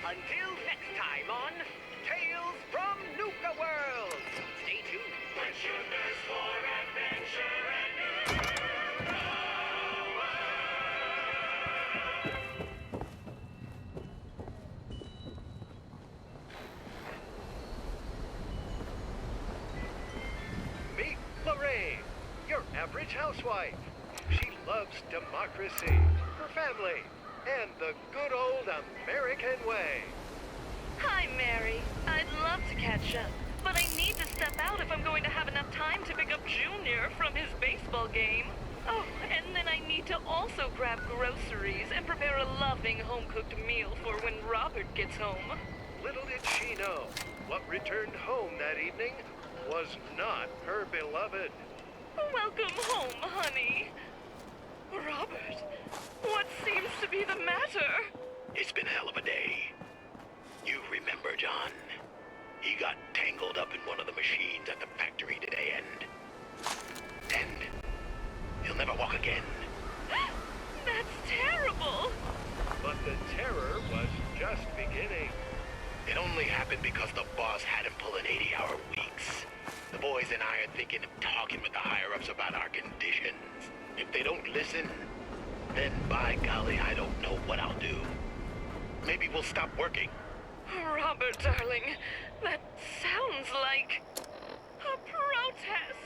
Until next time on Tales from Nuka World. Stay tuned. When Sugar's for adventure and Meet Lorraine, your average housewife. She loves democracy, her family, and the good old American way. Hi, Mary. I'd love to catch up, but I need to step out if I'm going to have enough time to pick up Junior from his baseball game. Oh, and then I need to also grab groceries and prepare a loving home-cooked meal for when Robert gets home. Little did she know, what returned home that evening was not her beloved. Welcome home, honey. Robert, what seems to be the matter? It's been a hell of a day. You remember, John? He got tangled up in one of the machines at the factory today and he'll never walk again. That's terrible. But the terror was just beginning. It only happened because the boss had him pulling 80-hour weeks. The boys and I are thinking of talking with the higher-ups about our conditions. If they don't listen, then by golly, I don't know what I'll do. Maybe we'll stop working. Robert, darling, that sounds like a protest.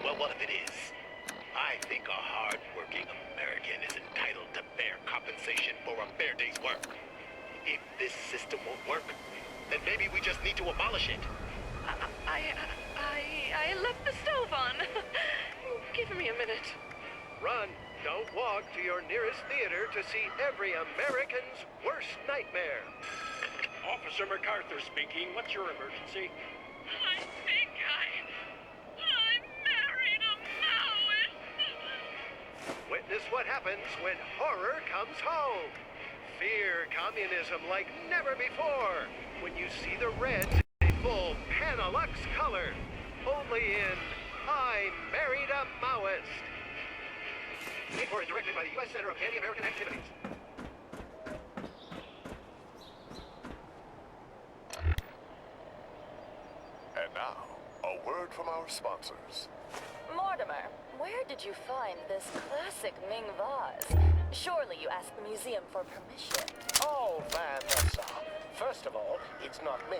Well, what if it is? I think a hard-working American is entitled to fair compensation for a fair day's work. If this system won't work, then maybe we just need to abolish it. I left the stove on. Give me a minute. Run, don't walk to your nearest theater to see every American's worst nightmare. Officer MacArthur speaking. What's your emergency? I think I married a Maoist. Witness what happens when horror comes home. Fear communism like never before. When you see the reds in full Panalux color. Only in I Married a Maoist. Paid for and directed by the U.S. Center of Anti-American Activities. And now, a word from our sponsors. Mortimer, where did you find this classic Ming vase? Surely you asked the museum for permission. Oh, Vanessa. First of all, it's not me.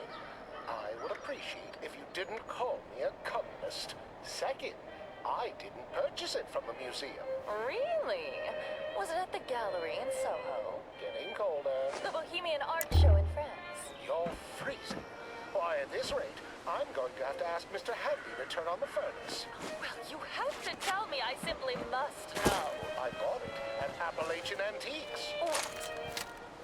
I would appreciate if you didn't call me a communist. Second, I didn't purchase it from the museum. Really? Was it at the gallery in Soho? Getting colder. The Bohemian Art Show in France? You're freezing. Why, at this rate, I'm going to have to ask Mr. Handy to turn on the furnace. Well, you have to tell me. I simply must know. I bought it at Appalachian Antiques. What?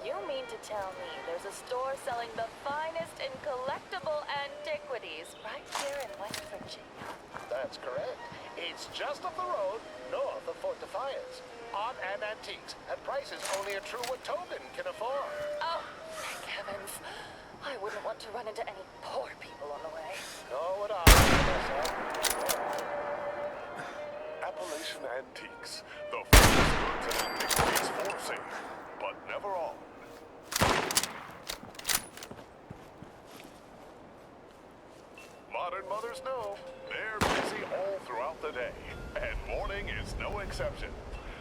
You mean to tell me there's a store selling the finest in collectible antiquities right here in West Virginia? That's correct. It's just up the road, north of Fort Defiance. Art and antiques, at prices only a true Watogan can afford. Oh, thank heavens. I wouldn't want to run into any poor people on the way. Know what I Vanessa. Appalachian Antiques. The finest goods and antiquities for sale, but never all. Modern mothers know they're busy all throughout the day, and morning is no exception.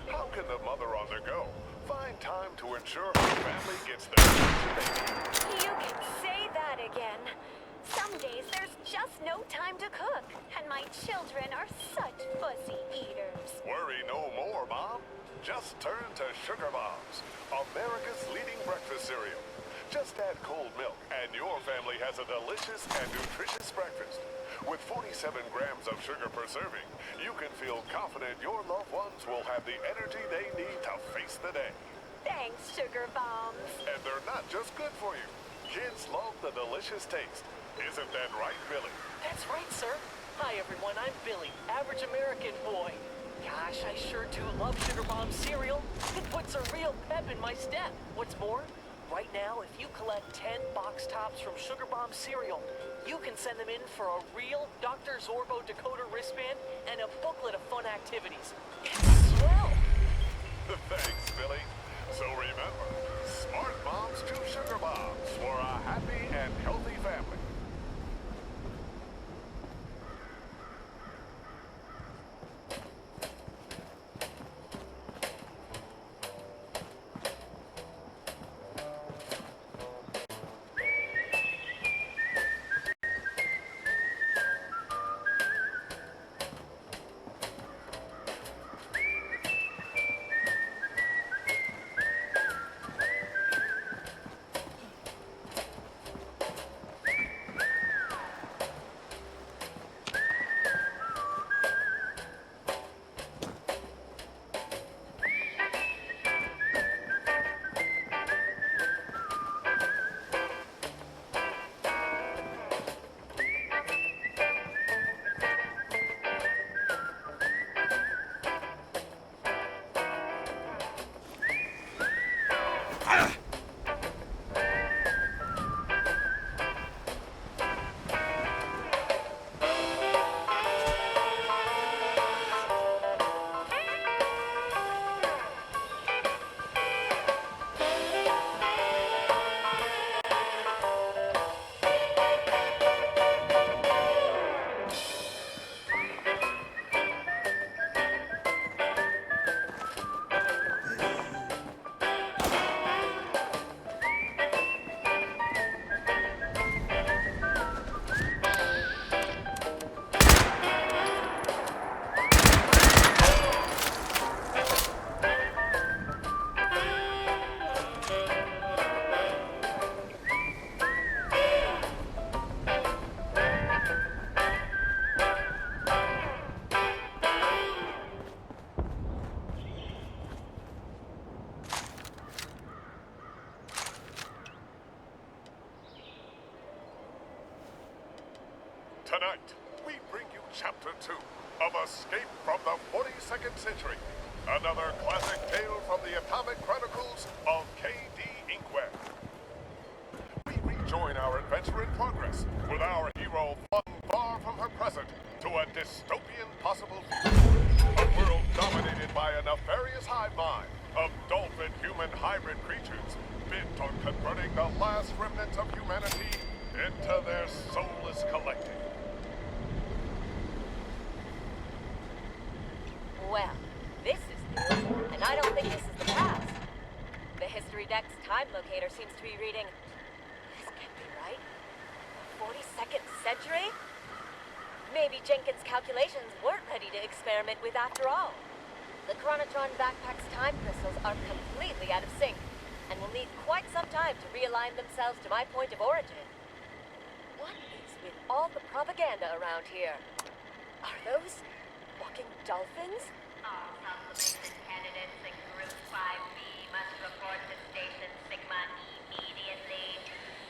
How can the mother on the go find time to ensure her family gets the nutrition they need? You can say that again. Some days there's just no time to cook, and my children are such fussy eaters. Worry no more, Mom. Just turn to Sugar Bombs, America's leading breakfast cereal. Just add cold milk, and your family has a delicious and nutritious breakfast. With 47 grams of sugar per serving, you can feel confident your loved ones will have the energy they need to face the day. Thanks, Sugar Bombs. And they're not just good for you. Kids love the delicious taste. Isn't that right, Billy? That's right, sir. Hi, everyone. I'm Billy, average American boy. Gosh, I sure do love Sugar Bomb cereal. It puts a real pep in my step. What's more, right now, if you collect 10 box tops from Sugar Bomb cereal, you can send them in for a real Dr. Zorbo decoder wristband and a booklet of fun activities. It's swell. Thanks, Billy. So remember, smart moms choose Sugar Bombs. Tonight, we bring you Chapter 2 of Escape from the 42nd Century, another classic tale from the Atomic Chronicles of K.D. Inkwell. We rejoin our adventure in progress with our hero flung far from her present to a dystopian possible future. A world dominated by a nefarious hive mind of dolphin-human hybrid creatures bent on converting the last remnants of humanity into their soulless collective. Well, this is new, and I don't think this is the past. The history deck's time locator seems to be reading... This can't be right. The 42nd century? Maybe Jenkins' calculations weren't ready to experiment with after all. The Chronotron backpack's time crystals are completely out of sync, and will need quite some time to realign themselves to my point of origin. What is with all the propaganda around here? Are those walking dolphins? All supplemented candidates in Group 5B must report to Station Sigma immediately.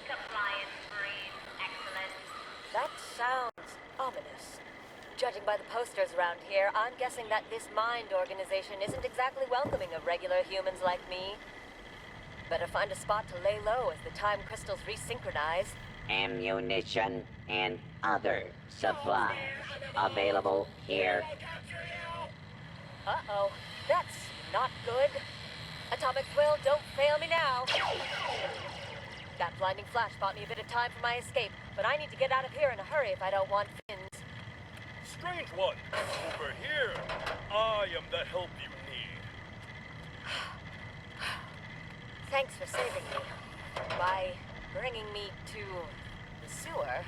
Compliance breeds excellence. That sounds ominous. Judging by the posters around here, I'm guessing that this mind organization isn't exactly welcoming of regular humans like me. Better find a spot to lay low as the time crystals resynchronize. Ammunition and other supplies available here. Uh-oh, that's not good. Atomic Quill, don't fail me now. That blinding flash bought me a bit of time for my escape, but I need to get out of here in a hurry if I don't want fins. Strange one, over here. I am the help you need. Thanks for saving me. By bringing me to the sewer.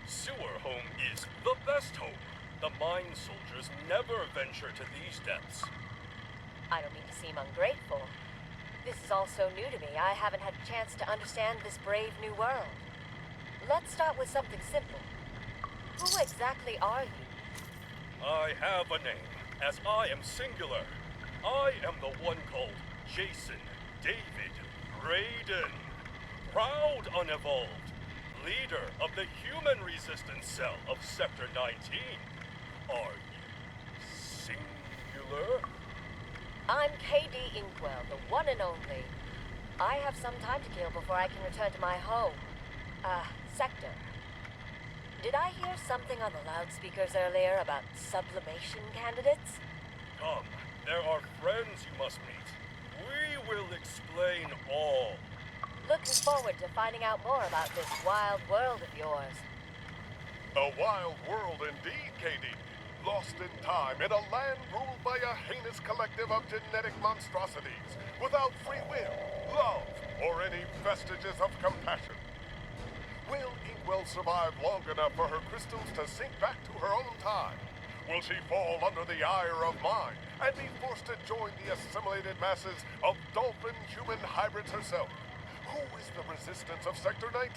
Sewer home is the best home. The mine soldiers never venture to these depths. I don't mean to seem ungrateful. This is all so new to me, I haven't had a chance to understand this brave new world. Let's start with something simple. Who exactly are you? I have a name, as I am singular. I am the one called Jason David Raiden. Proud unevolved. Leader of the human resistance cell of Sector 19. Are you singular? I'm K.D. Inkwell, the one and only. I have some time to kill before I can return to my home. Sector. Did I hear something on the loudspeakers earlier about sublimation candidates? Come, there are friends you must meet. We will explain all. Looking forward to finding out more about this wild world of yours. A wild world indeed, KD. Lost in time in a land ruled by a heinous collective of genetic monstrosities, without free will, love, or any vestiges of compassion. Will Inkwell survive long enough for her crystals to sink back to her own time? Will she fall under the ire of mine and be forced to join the assimilated masses of dolphin-human hybrids herself? Who is the resistance of Sector 19?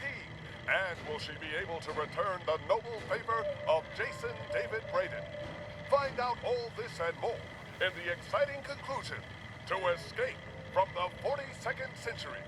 And will she be able to return the noble favor of Jason David Braden? Find out all this and more in the exciting conclusion to Escape from the 42nd Century.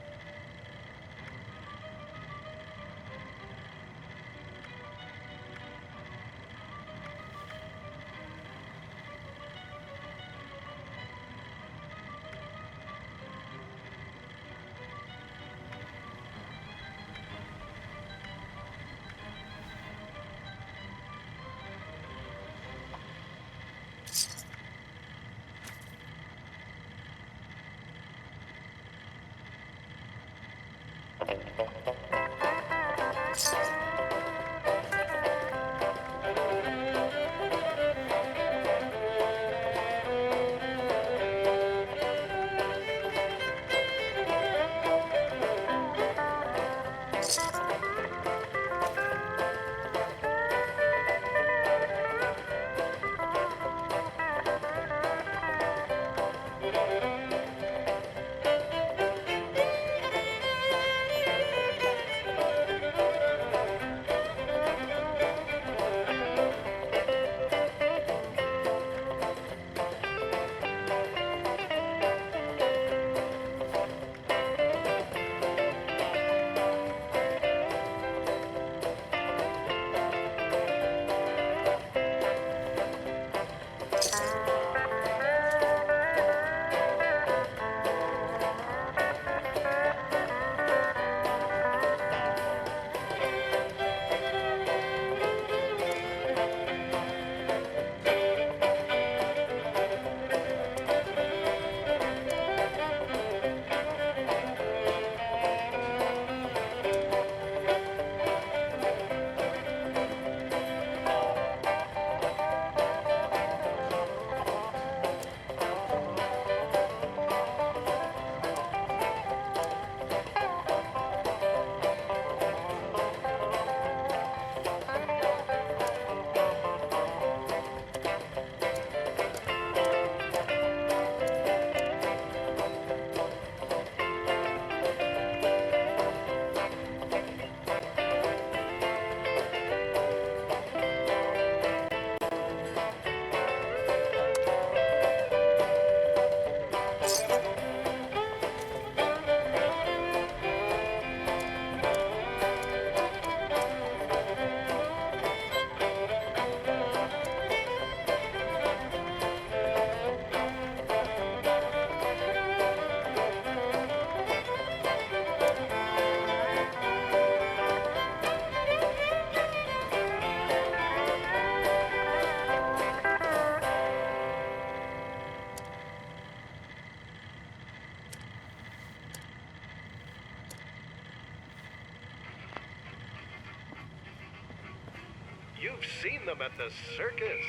You've seen them at the circus.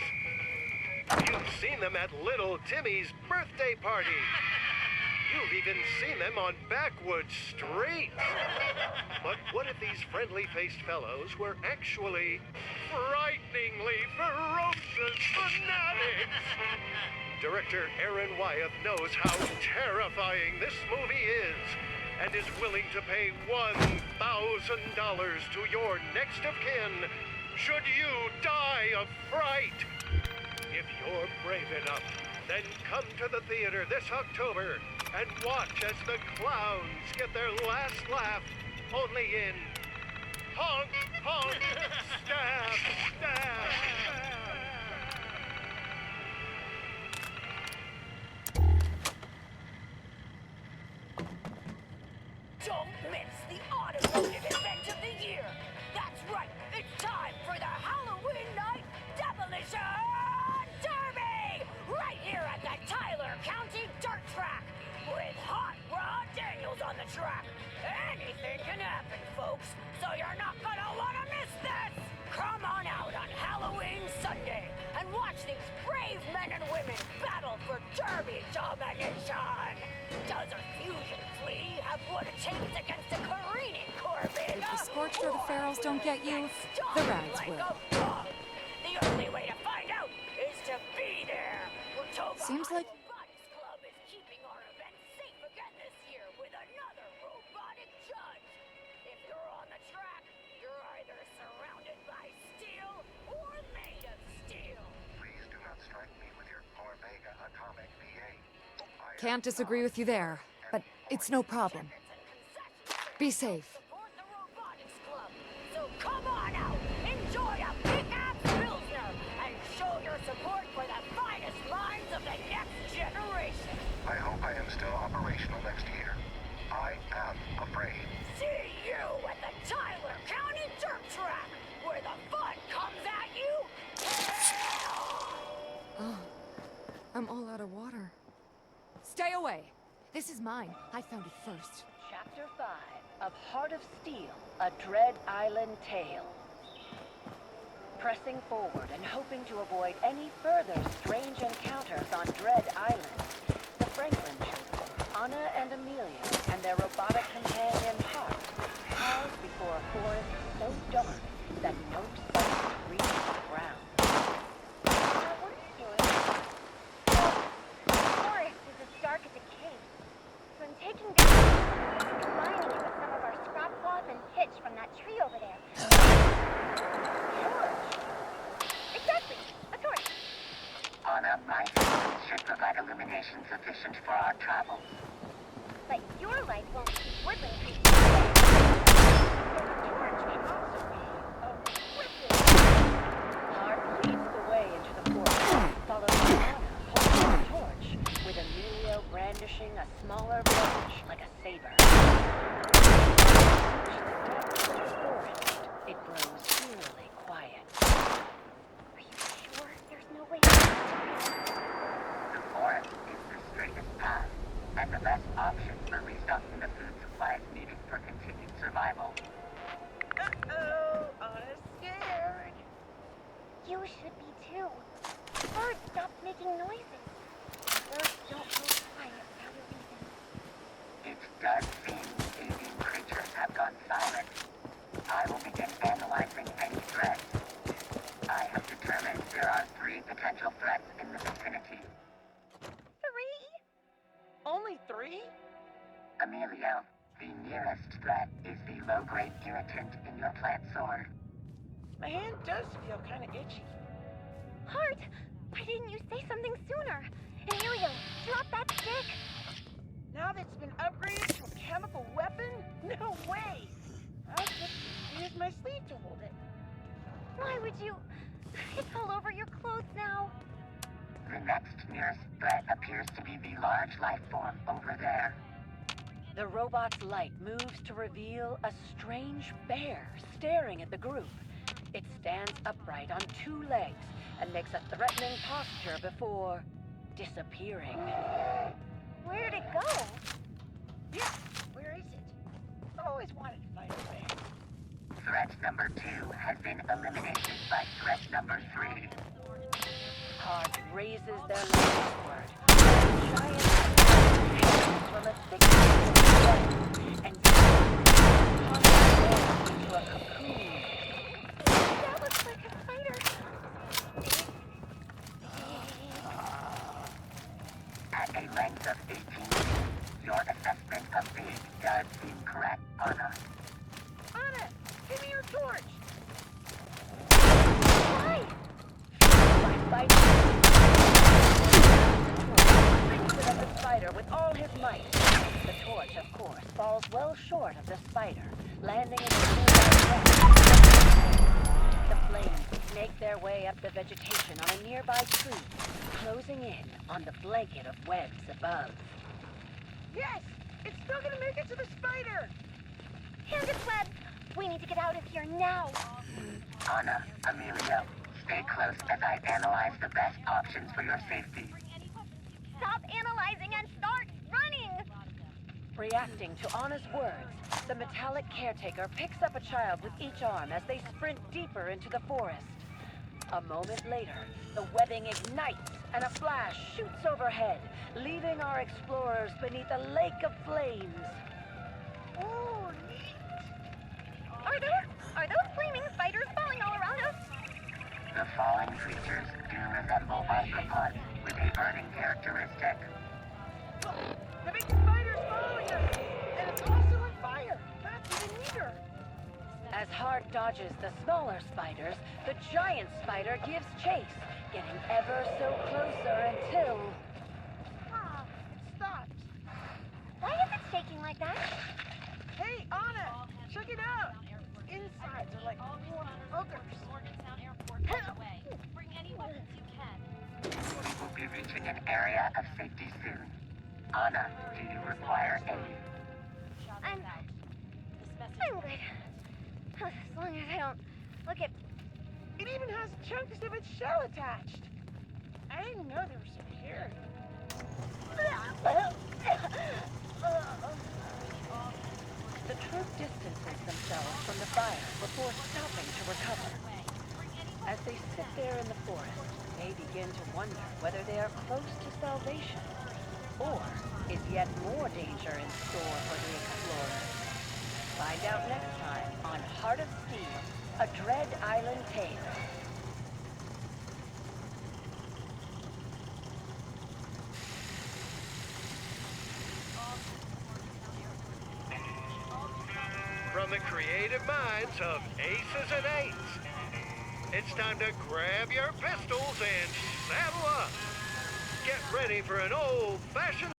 You've seen them at Little Timmy's birthday party. You've even seen them on backwoods streets. But what if these friendly-faced fellows were actually frighteningly ferocious fanatics? Director Aaron Wyeth knows how terrifying this movie is and is willing to pay $1,000 to your next of kin should you die of fright. If you're brave enough, then come to the theater this October and watch as the clowns get their last laugh only in Honk, Honk, Stab, Stab, Stab. Don't miss the automotive event of the year. That's right, it's time for the Halloween Night Demolition Derby! Right here at the Tyler County Dirt Track, with Hot Rod Daniels on the track. Anything can happen, folks, so you're not gonna wanna miss this! Come on out on Halloween Sunday and watch these brave men and women battle for Derby domination! Does a fusion flea have what it takes against a careening Corvette? If the Scorched or the Ferals don't get you, the Rags will. The only way to find out is to be there. Seems like... Robotics Club is keeping our event safe again this year with another robotic judge. If you're on the track, you're either surrounded by steel or made of steel. Please do not strike me with your Corvega atomic V8. Can't disagree with you there, but it's no problem. Be safe. Support the Robotics Club. So come on out, enjoy a big-ass Pilsner, and show your support for the finest minds of the next generation. I hope I am still operational next year. I am afraid. See you at the Tyler County Dirt Track, where the fun comes at you. Oh, I'm all out of water. Stay away! This is mine. I found it first. Chapter 5 of Heart of Steel, A Dread Island Tale. Pressing forward and hoping to avoid any further strange encounters on Dread Island, the Franklin children, Anna and Amelia, and their robotic companion Hart, paused before a forest so dark that no sight reached the ground. What are you doing? The forest is as dark as a cave. So I'm taking this and combining it with some of our scrap cloth and pitch from that tree over there. Exactly, a torch. Anna, my systems should provide illumination sufficient for our travels. But your light won't keep woodland creatures. The torch can also be a weapon. Hart leads the way into the forest, followed by Anna holding a torch, with Emilio brandishing a smaller branch like a saber. As the forest, it grows eerily quiet. Are you sure there's no way out? The forest is the straightest path, and the best option for restocking the food supplies needed for continued survival. Uh-oh, Anna's scared. You should be too. Birds stopped making noises. Birds don't go quiet without a reason. It does seem alien creatures have gone silent. I will begin analyzing any threats. I have determined there are 3 potential threats in the vicinity. 3? Only 3? Emilio, the nearest threat is the low-grade irritant in your plant sword. My hand does feel kind of itchy. Hart, why didn't you say something sooner? Emilio, drop that stick. Now that it's been upgraded to a chemical weapon? No way! I'll just use my sleeve to hold it. Why would you? It's all over your clothes now. The next nearest threat appears to be the large life form over there. The robot's light moves to reveal a strange bear staring at the group. It stands upright on 2 legs and makes a threatening posture before disappearing. Where'd it go? Yeah, where is it? I always wanted to find a bear. Threat number 2 has been eliminated by threat number 3. Hart raises their last word. Giant hands from a thick web and into a cocoon. That looks like a spider. At a length of 18 feet, your assessment of big does seem correct, Anna. Anna, give me your torch. Why? By swings it at the spider with all his might. The torch, of course, falls well short of the spider, landing in the nearby web. The flames snake their way up the vegetation on a nearby tree, closing in on the blanket of webs above. Yes, it's still gonna make it to the spider. Here's its web. We need to get out of here now. Anna, Emilio, stay close as I analyze the best options for your safety. Stop analyzing and start running. Reacting to Anna's words, the metallic caretaker picks up a child with each arm as they sprint deeper into the forest. A moment later, the webbing ignites and a flash shoots overhead, leaving our explorers beneath a lake of flames. Oh, neat. Are those flaming spiders falling all around us? The fallen creatures do resemble arthropods with a burning characteristic. The big spider's following us, and it's also on fire. That's even neater. As Hart dodges the smaller spiders, the giant spider gives chase, getting ever so closer until... Ah, it stopped. Why is it shaking like that? Hey, Anna, check it out. Insides are like warm boogers. Bring any weapons you can. We will be reaching an area of safety soon. Anna, do you require aid? I'm good. As long as I don't look at... It even has chunks of its shell attached. I didn't know there was security. The troop distances themselves from the fire before stopping to recover. As they sit there in the forest, they begin to wonder whether they are close to salvation, or is yet more danger in store for the explorers. Find out next time on Heart of Steel, a Dread Island Tale. From the creative minds of Aces and Eights, it's time to grab your pistols and saddle up. Get ready for an old-fashioned